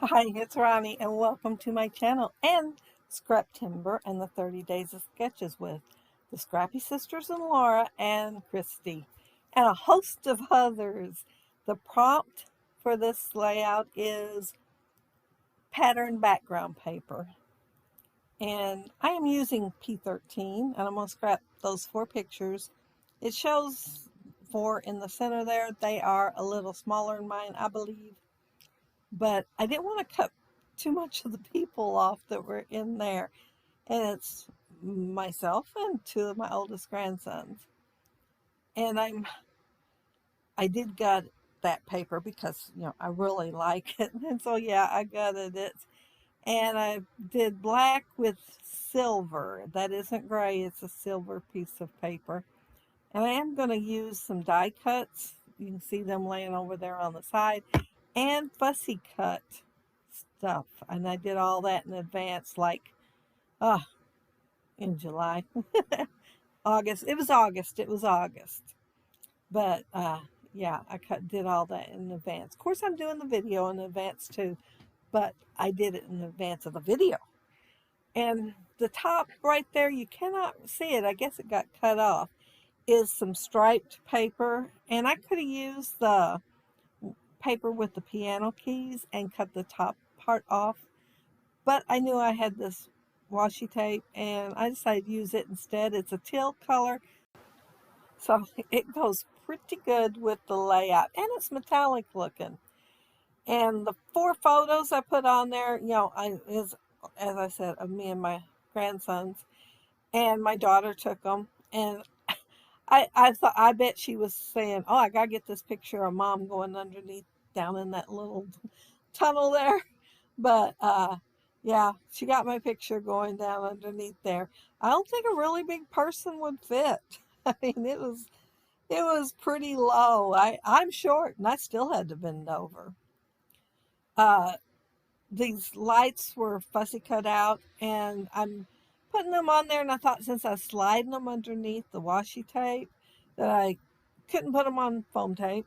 Hi, it's Ronnie, and welcome to my channel and Scraptember and the 30 Days of Sketches with the Scrappy Sisters and Laura and Christy, and a host of others. The prompt for this layout is pattern background paper, and I am using P13, and I'm going to scrap those 4 pictures. It shows 4 in the center there. They are a little smaller than mine, I believe. But I didn't want to cut too much of the people off that were in there. And it's myself and 2 of my oldest grandsons. And I did gut that paper because, I really like it. And so, yeah, I gutted it. And I did black with silver. That isn't gray, it's a silver piece of paper. And I am going to use some die cuts. You can see them laying over there on the side. And fussy cut stuff. And I did all that in advance, like in July. August. It was August. But yeah, did all that in advance. Of course, I'm doing the video in advance too, but I did it in advance of the video. And the top right there, you cannot see it. I guess it got cut off. Is some striped paper, and I could have used the paper with the piano keys and cut the top part off, but I knew I had this washi tape and I decided to use it instead. It's a teal color, so it goes pretty good with the layout, and it's metallic looking. And the 4 photos I put on there, is, as I said, of me and my grandsons, and my daughter took them. And I bet she was saying, oh, I gotta get this picture of mom going underneath down in that little tunnel there. But yeah, she got my picture going down underneath there. I don't think a really big person would fit. I mean, it was pretty low. I'm short and I still had to bend over. Uh, these lights were fussy cut out, and I'm putting them on there, and I thought since I was sliding them underneath the washi tape that I couldn't put them on foam tape.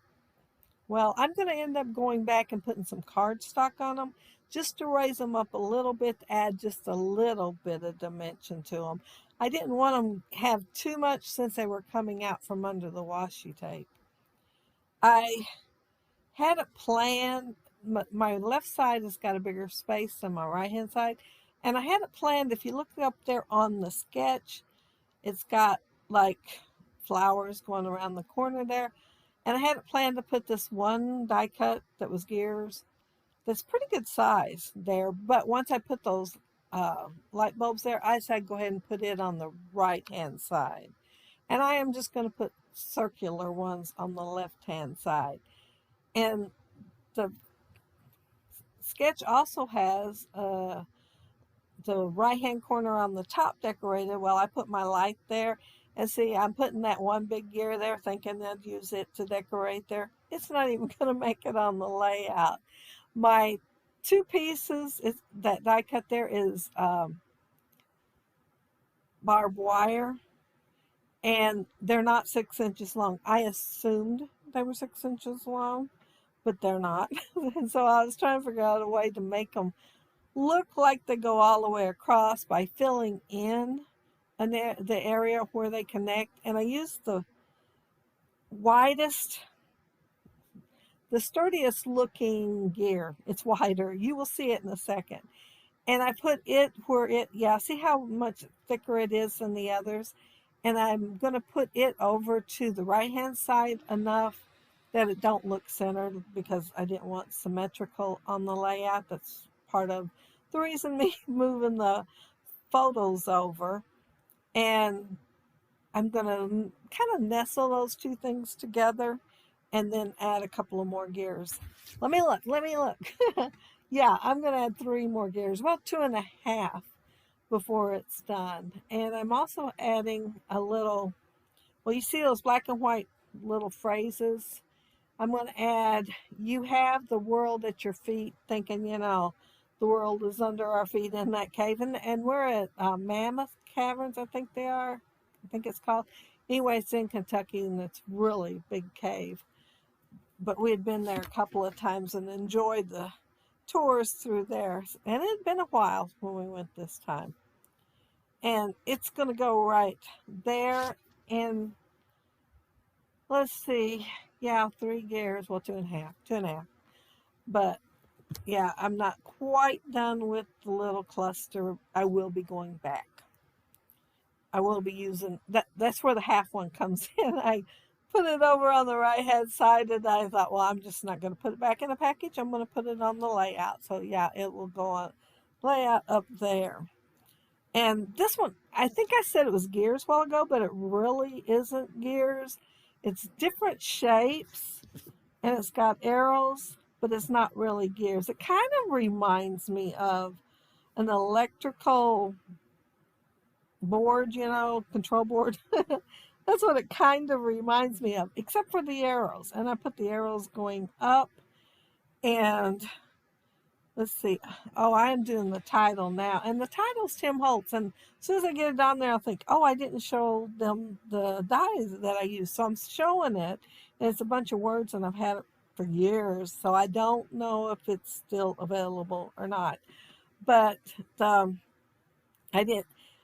Well, I'm going to end up going back and putting some cardstock on them just to raise them up a little bit, to add just a little bit of dimension to them. I didn't want them to have too much since they were coming out from under the washi tape. I had it planned. My left side has got a bigger space than my right hand side. And I had it planned, if you look up there on the sketch, it's got like flowers going around the corner there. And I had it planned to put this one die cut that was gears that's pretty good size there. But once I put those light bulbs there, I decided to go ahead and put it on the right hand side. And I am just going to put circular ones on the left hand side. And the sketch also has the right hand corner on the top decorated. Well, I put my light there, and see, I'm putting that one big gear there thinking I'd use it to decorate there. It's not even going to make it on the layout. My 2 pieces that die cut there is barbed wire, and they're not 6 inches long. I assumed they were 6 inches long, but they're not. And so I was trying to figure out a way to make them look like they go all the way across by filling in the area where they connect. And I used the widest, the sturdiest looking gear. It's wider. You will see it in a second. And I put it where see how much thicker it is than the others? And I'm going to put it over to the right hand side enough that it don't look centered, because I didn't want symmetrical on the layout. That's part of the reason me moving the photos over. And I'm going to kind of nestle those 2 things together and then add a couple of more gears. Let me look. Yeah, I'm going to add 3 more gears, about 2.5 before it's done. And I'm also adding a little, well, you see those black and white little phrases? I'm going to add, you have the world at your feet, thinking, the world is under our feet in that cave. And we're at Mammoth Caverns, I think they are. I think it's called. Anyway, it's in Kentucky, and it's really big cave. But we had been there a couple of times and enjoyed the tours through there. And it had been a while when we went this time. And it's going to go right there. And let's see. Yeah, 3 gears. Well, 2.5. 2.5. But yeah, I'm not quite done with the little cluster. I will be going back. I will be using that. That's where the half one comes in. I put it over on the right hand side, and I thought, well, I'm just not going to put it back in the package. I'm going to put it on the layout. So yeah, it will go on layout up there. And this one, I think I said it was gears a while ago, but it really isn't gears. It's different shapes, and it's got arrows, but it's not really gears. It kind of reminds me of an electrical board, control board. That's what it kind of reminds me of, except for the arrows. And I put the arrows going up. And let's see. Oh, I am doing the title now. And the title's Tim Holtz. And as soon as I get it on there, I'll think, oh, I didn't show them the dies that I use. So I'm showing it. And it's a bunch of words, and I've had it for years. So I don't know if it's still available or not. But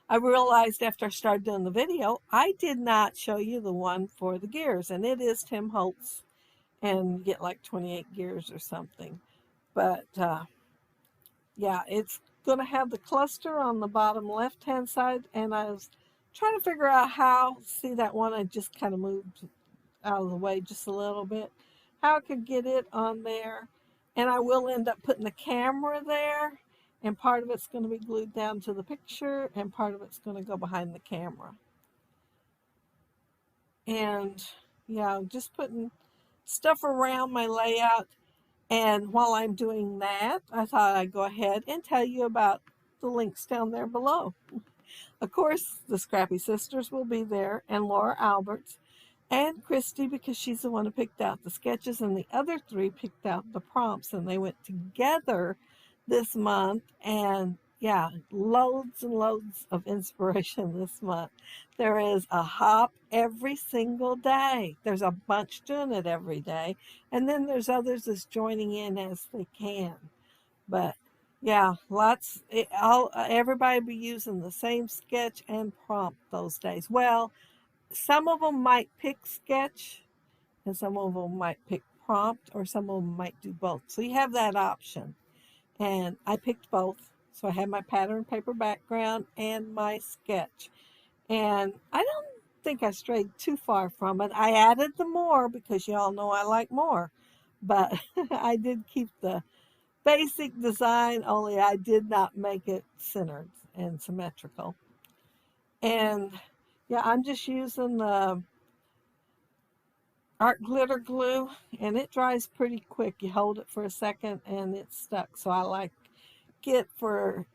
I realized after I started doing the video, I did not show you the one for the gears, and it is Tim Holtz, and you get like 28 gears or something. But yeah, it's going to have the cluster on the bottom left-hand side, and I was trying to figure out how, see that one I just kind of moved out of the way just a little bit, how I could get it on there. And I will end up putting the camera there, and part of it's going to be glued down to the picture, and part of it's going to go behind the camera. And yeah, just putting stuff around my layout. And while I'm doing that, I thought I'd go ahead and tell you about the links down there below. Of course, the Scrappy Sisters will be there, and Laura Alberts, and Christy, because she's the one who picked out the sketches, and the other 3 picked out the prompts, and they went together this month. And yeah, loads and loads of inspiration this month. There is a hop every single day. There's a bunch doing it every day, and then there's others that's joining in as they can. But yeah, everybody be using the same sketch and prompt those days. Well, some of them might pick sketch, and some of them might pick prompt, or some of them might do both. So you have that option. And I picked both. So I had my pattern paper background and my sketch. And I don't think I strayed too far from it. I added the more because y'all know I like more. But I did keep the basic design, only I did not make it centered and symmetrical. And yeah, I'm just using the art glitter glue, and it dries pretty quick. You hold it for a second and it's stuck. So I like it for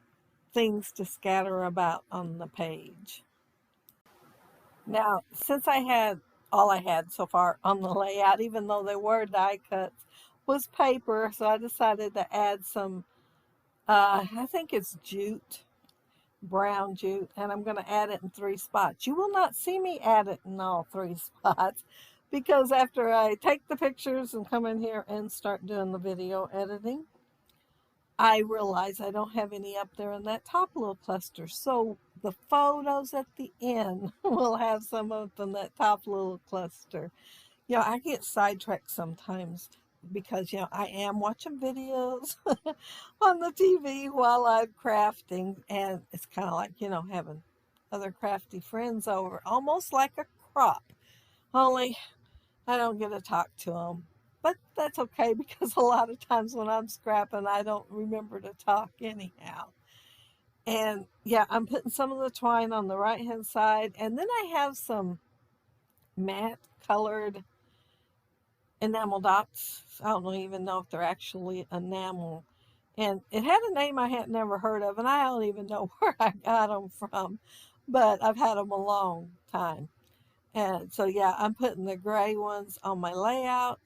things to scatter about on the page. Now, since all I had so far on the layout, even though they were die cuts, was paper. So I decided to add some, I think it's jute, brown jute, and I'm going to add it in 3 spots. You will not see me add it in all 3 spots, because after I take the pictures and come in here and start doing the video editing, I realize I don't have any up there in that top little cluster. So the photos at the end will have some up in that top little cluster. I get sidetracked sometimes because, I am watching videos on the TV while I'm crafting. And it's kind of like, having other crafty friends over, almost like a crop. Only I don't get to talk to them. But that's okay, because a lot of times when I'm scrapping, I don't remember to talk anyhow. And yeah, I'm putting some of the twine on the right hand side. And then I have some matte colored enamel dots. I don't even know if they're actually enamel. And it had a name I had never heard of, and I don't even know where I got them from. But I've had them a long time. And so yeah, I'm putting the gray ones on my layout.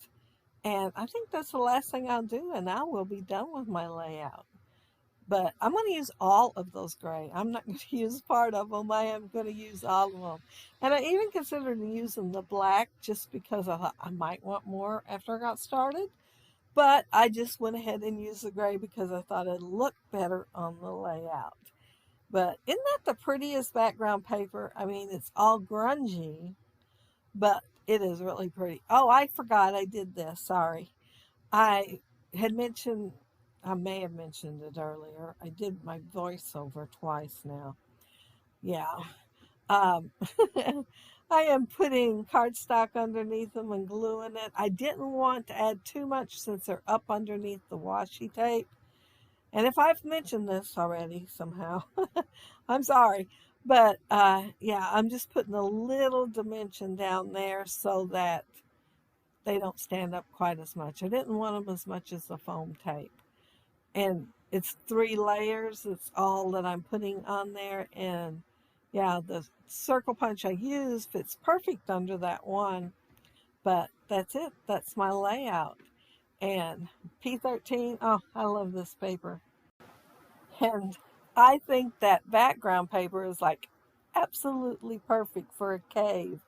And I think that's the last thing I'll do, and I will be done with my layout. But I'm going to use all of those gray. I'm not going to use part of them. I am going to use all of them. And I even considered using the black just because I thought I might want more after I got started. But I just went ahead and used the gray because I thought it'd look better on the layout. But isn't that the prettiest background paper? I mean, it's all grungy, but it is really pretty. Oh, I forgot I did this. Sorry. I had mentioned, I may have mentioned it earlier. I did my voiceover twice now. Yeah. Um, I am putting cardstock underneath them and gluing it. I didn't want to add too much since they're up underneath the washi tape. And if I've mentioned this already somehow, I'm sorry. But yeah, I'm just putting a little dimension down there so that they don't stand up quite as much. I didn't want them as much as the foam tape. And it's 3 layers. It's all that I'm putting on there. And yeah, the circle punch I use fits perfect under that one. But that's it. That's my layout. And P13, oh, I love this paper. And I think that background paper is like absolutely perfect for a cave.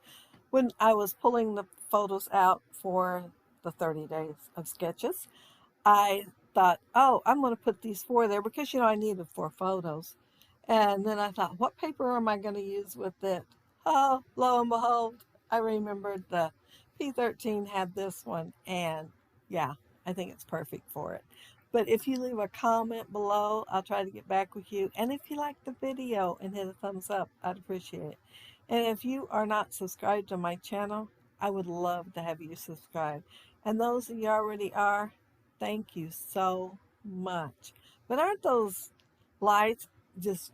When I was pulling the photos out for the 30 days of sketches, I thought, oh, I'm going to put these 4 there because, I needed 4 photos. And then I thought, what paper am I going to use with it? Oh, lo and behold, I remembered the P13 had this one. And yeah, I think it's perfect for it. But if you leave a comment below, I'll try to get back with you. And if you like the video and hit a thumbs up, I'd appreciate it. And if you are not subscribed to my channel, I would love to have you subscribe. And those of you already are, thank you so much. But aren't those lights just,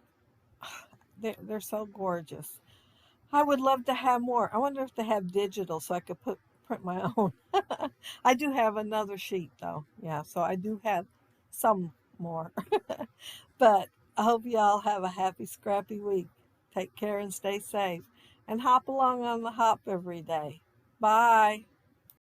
they're so gorgeous. I would love to have more. I wonder if they have digital so I could print my own. I do have another sheet though. Yeah, so I do have some more. But I hope y'all have a happy, scrappy week. Take care and stay safe. And hop along on the hop every day. Bye.